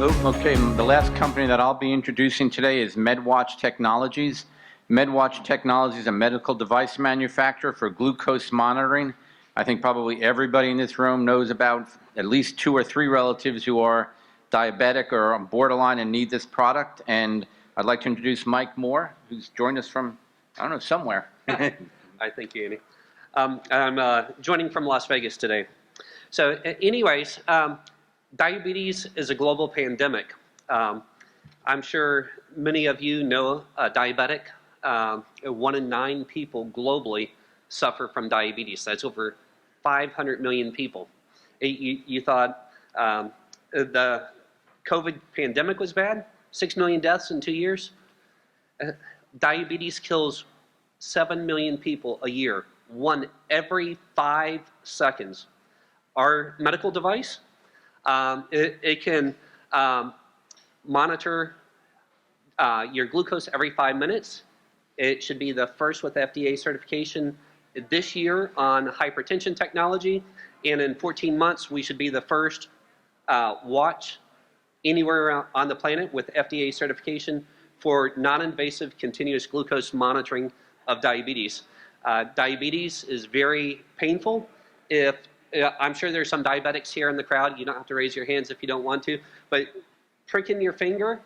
Okay, the last company that I'll be introducing today is MedWatch Technologies. MedWatch Technologies is a medical device manufacturer for glucose monitoring. I think probably everybody in this room knows about at least 2 or 3 relatives who are diabetic or on borderline and need this product. And I'd like to introduce Mike Moore, who's joined us from, I don't know, somewhere. Hi, thank you, Andy. I'm joining from Las Vegas today. So anyways, diabetes is a global pandemic. I'm sure many of you know a diabetic. 1 in 9 people globally suffer from diabetes. That's over 500 million people. You thought the COVID pandemic was bad? 6 million deaths in 2 years? Diabetes kills 7 million people a year, 1 every 5 seconds. Our medical device, it can monitor your glucose every 5 minutes. It should be the first with FDA certification this year on hypertension technology, and in 14 months we should be the first watch anywhere on the planet with FDA certification for non-invasive continuous glucose monitoring of diabetes. Diabetes is very painful. I'm sure there's some diabetics here in the crowd. You don't have to raise your hands if you don't want to, but pricking your finger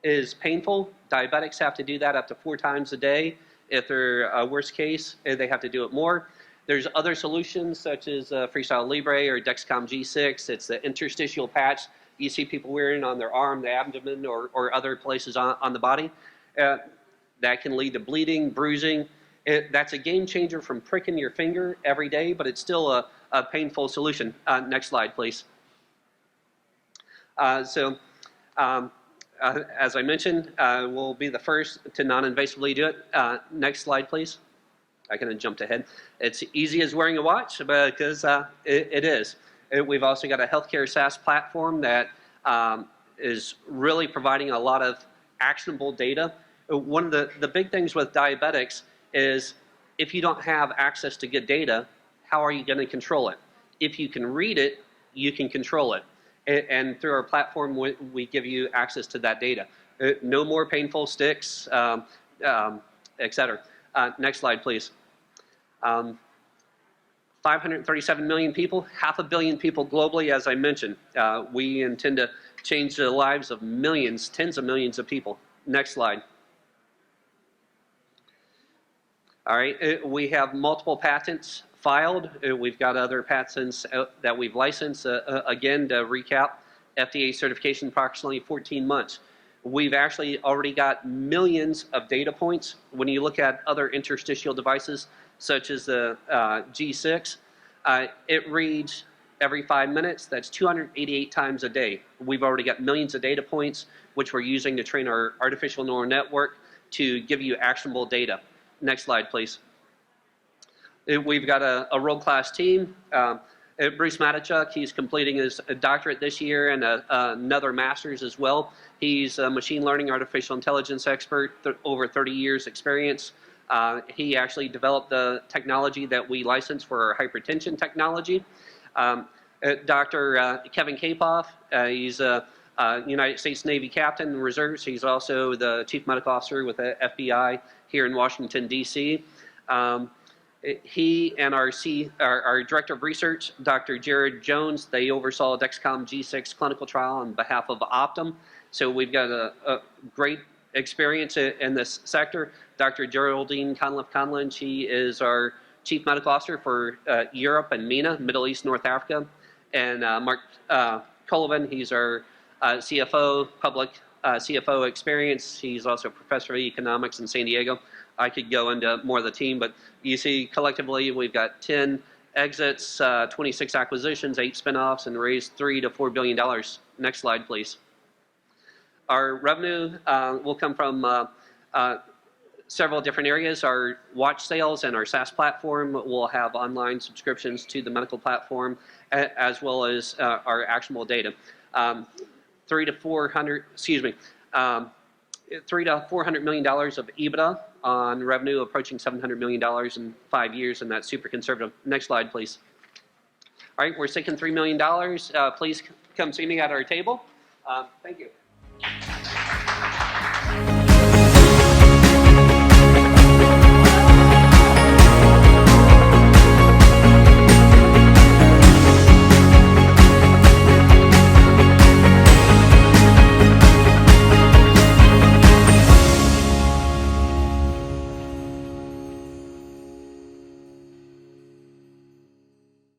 is painful. Diabetics have to do that up to 4 times a day. If they're worst case, they have to do it more. There's other solutions such as Freestyle Libre or Dexcom G6. It's the interstitial patch you see people wearing on their arm, the abdomen, or other places on the body. That can lead to bleeding, bruising. That's a game changer from pricking your finger every day, but it's still a painful solution. Next slide, please. As I mentioned, we'll be the first to non-invasively do it. Next slide, please. I kind of jumped ahead. It's easy as wearing a watch because it is. We've also got a healthcare SaaS platform that is really providing a lot of actionable data. One of the big things with diabetics is if you don't have access to good data, how are you going to control it? If you can read it, you can control it. And through our platform, we give you access to that data. No more painful sticks, etc. Next slide, please. 537 million people, 500 million people globally, as I mentioned. We intend to change the lives of millions, tens of millions of people. Next slide. All right, we have multiple patents filed. We've got other patents that we've licensed. Again, to recap, FDA certification approximately 14 months. We've actually already got millions of data points. When you look at other interstitial devices, such as the G6, it reads every 5 minutes. That's 288 times a day. We've already got millions of data points, which we're using to train our artificial neural network to give you actionable data. Next slide, please. We've got a world-class team. Bruce Matichuk, he's completing his doctorate this year and another master's as well. He's a machine learning artificial intelligence expert, over 30 years experience. He actually developed the technology that we license for our hypertension technology. Dr. Kevin Kapoff, he's a United States Navy captain in reserves. He's also the chief medical officer with the FBI here in Washington, D.C. He and our director of research, Dr. Jared Jones, they oversaw Dexcom G6 clinical trial on behalf of Optum. So we've got a great experience in this sector. Dr. Geraldine Conliffe-Conlon, she is our chief medical officer for Europe and MENA, Middle East, North Africa. And Mark Colvin, he's our CFO, public CFO experience. He's also a professor of economics in San Diego. I could go into more of the team, but you see collectively we've got 10 exits, 26 acquisitions, 8 spinoffs, and raised $3 to $4 billion. Next slide, please. Our revenue will come from several different areas. Our watch sales and our SaaS platform will have online subscriptions to the medical platform, as well as our actionable data. $3 to $400 million of EBITDA on revenue approaching $700 million in 5 years, and that's super conservative. Next slide, please. All right, we're seeking $3 million. Please come see me at our table. Thank you.